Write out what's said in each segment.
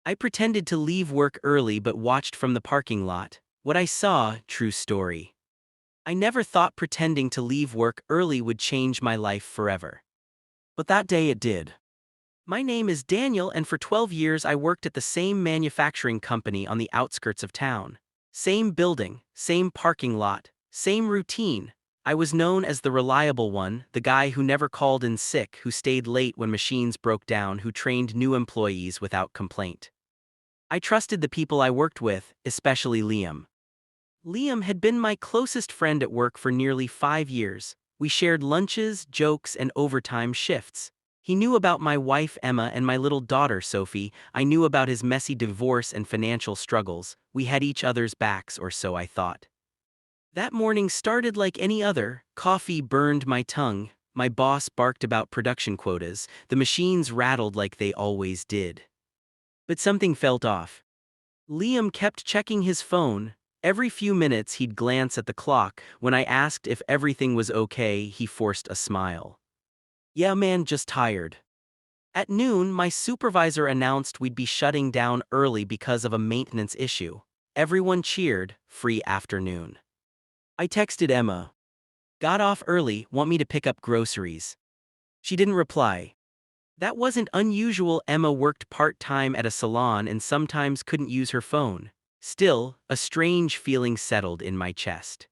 I pretended to leave work early but watched from the parking lot. What I saw, true story. I never thought pretending to leave work early would change my life forever. But that day it did. My name is Daniel, and for 12 years I worked at the same manufacturing company on the outskirts of town. Same building, same parking lot, same routine. I was known as the reliable one, the guy who never called in sick, who stayed late when machines broke down, who trained new employees without complaint. I trusted the people I worked with, especially Liam. Liam had been my closest friend at work for nearly 5 years. We shared lunches, jokes, and overtime shifts. He knew about my wife Emma and my little daughter Sophie. I knew about his messy divorce and financial struggles. We had each other's backs, or so I thought. That morning started like any other. Coffee burned my tongue. My boss barked about production quotas. The machines rattled like they always did. But something felt off. Liam kept checking his phone. Every few minutes he'd glance at the clock. When I asked if everything was okay, he forced a smile. "Yeah man, just tired." At noon, my supervisor announced we'd be shutting down early because of a maintenance issue. Everyone cheered, free afternoon. I texted Emma. "Got off early, want me to pick up groceries?" She didn't reply. That wasn't unusual. Emma worked part-time at a salon and sometimes couldn't use her phone. Still, a strange feeling settled in my chest.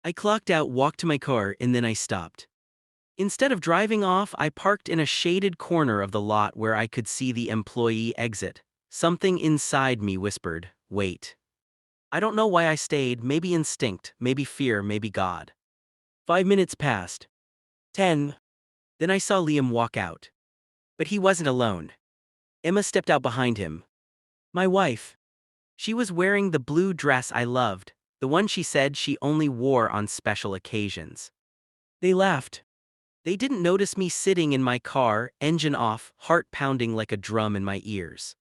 I clocked out, walked to my car, and then I stopped. Instead of driving off, I parked in a shaded corner of the lot where I could see the employee exit. Something inside me whispered, "Wait." I don't know why I stayed, maybe instinct, maybe fear, maybe God. 5 minutes passed. 10. Then I saw Liam walk out. But he wasn't alone. Emma stepped out behind him. My wife. She was wearing the blue dress I loved, the one she said she only wore on special occasions. They laughed. They didn't notice me sitting in my car, engine off, heart pounding like a drum in my ears.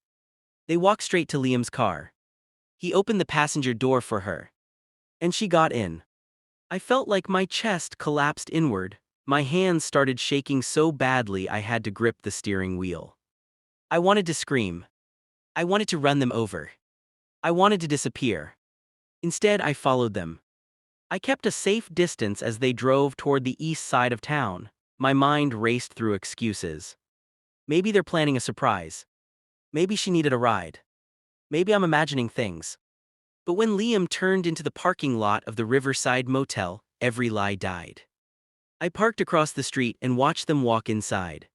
They walked straight to Liam's car. He opened the passenger door for her. And she got in. I felt like my chest collapsed inward. My hands started shaking so badly I had to grip the steering wheel. I wanted to scream. I wanted to run them over. I wanted to disappear. Instead, I followed them. I kept a safe distance as they drove toward the east side of town. My mind raced through excuses. Maybe they're planning a surprise. Maybe she needed a ride. Maybe I'm imagining things. But when Liam turned into the parking lot of the Riverside Motel, every lie died. I parked across the street and watched them walk inside.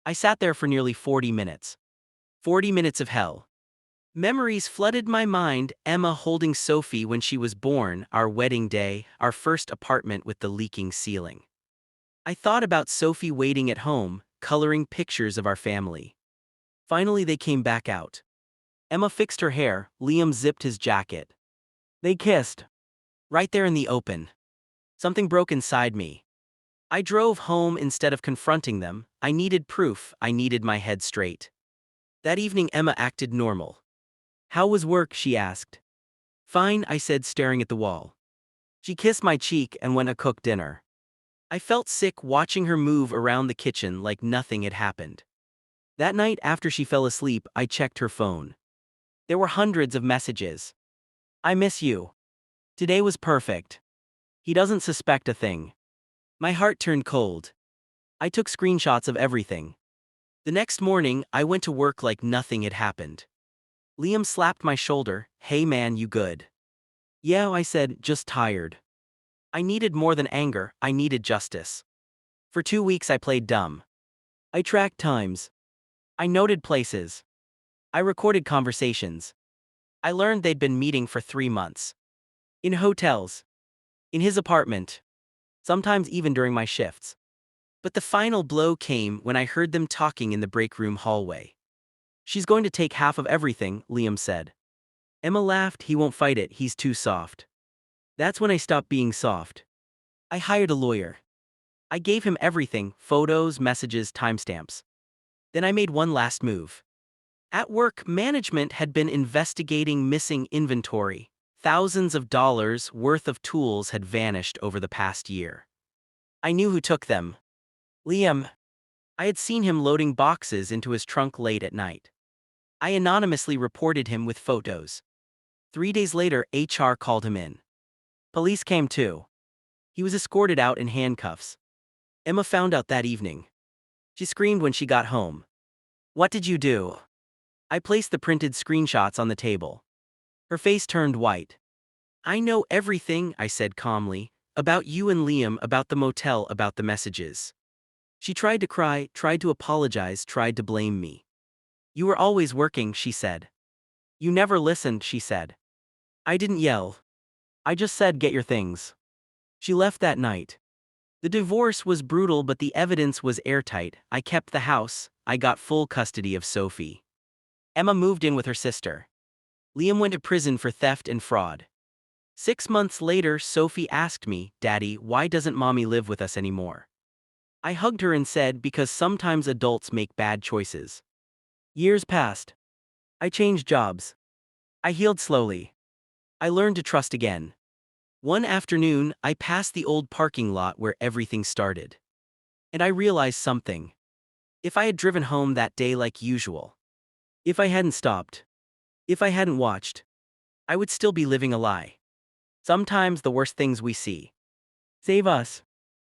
I sat there for nearly 40 minutes. 40 minutes of hell. Memories flooded my mind: Emma holding Sophie when she was born, our wedding day, our first apartment with the leaking ceiling. I thought about Sophie waiting at home, coloring pictures of our family. Finally they came back out. Emma fixed her hair, Liam zipped his jacket. They kissed. Right there in the open. Something broke inside me. I drove home instead of confronting them. I needed proof, I needed my head straight. That evening Emma acted normal. "How was work?" she asked. "Fine," I said, staring at the wall. She kissed my cheek and went to cook dinner. I felt sick watching her move around the kitchen like nothing had happened. That night after she fell asleep, I checked her phone. There were hundreds of messages. "I miss you. Today was perfect. He doesn't suspect a thing." My heart turned cold. I took screenshots of everything. The next morning, I went to work like nothing had happened. Liam slapped my shoulder. "Hey man, you good?" "Yeah," I said, "just tired." I needed more than anger, I needed justice. For 2 weeks I played dumb. I tracked times. I noted places. I recorded conversations. I learned they'd been meeting for 3 months. In hotels. In his apartment. Sometimes even during my shifts. But the final blow came when I heard them talking in the break room hallway. "She's going to take half of everything," Liam said. Emma laughed. "He won't fight it, he's too soft." That's when I stopped being soft. I hired a lawyer. I gave him everything: photos, messages, timestamps. Then I made one last move. At work, management had been investigating missing inventory. Thousands of dollars worth of tools had vanished over the past year. I knew who took them. Liam. I had seen him loading boxes into his trunk late at night. I anonymously reported him with photos. 3 days later, HR called him in. Police came too. He was escorted out in handcuffs. Emma found out that evening. She screamed when she got home. "What did you do?" I placed the printed screenshots on the table. Her face turned white. "I know everything," I said calmly, "about you and Liam, about the motel, about the messages." She tried to cry, tried to apologize, tried to blame me. "You were always working," she said. "You never listened," she said. I didn't yell. I just said, "Get your things." She left that night. The divorce was brutal, but the evidence was airtight. I kept the house. I got full custody of Sophie. Emma moved in with her sister. Liam went to prison for theft and fraud. 6 months later, Sophie asked me, "Daddy, why doesn't Mommy live with us anymore?" I hugged her and said, "Because sometimes adults make bad choices." Years passed. I changed jobs. I healed slowly. I learned to trust again. One afternoon, I passed the old parking lot where everything started. And I realized something. If I had driven home that day like usual, if I hadn't stopped, if I hadn't watched, I would still be living a lie. Sometimes the worst things we see save us.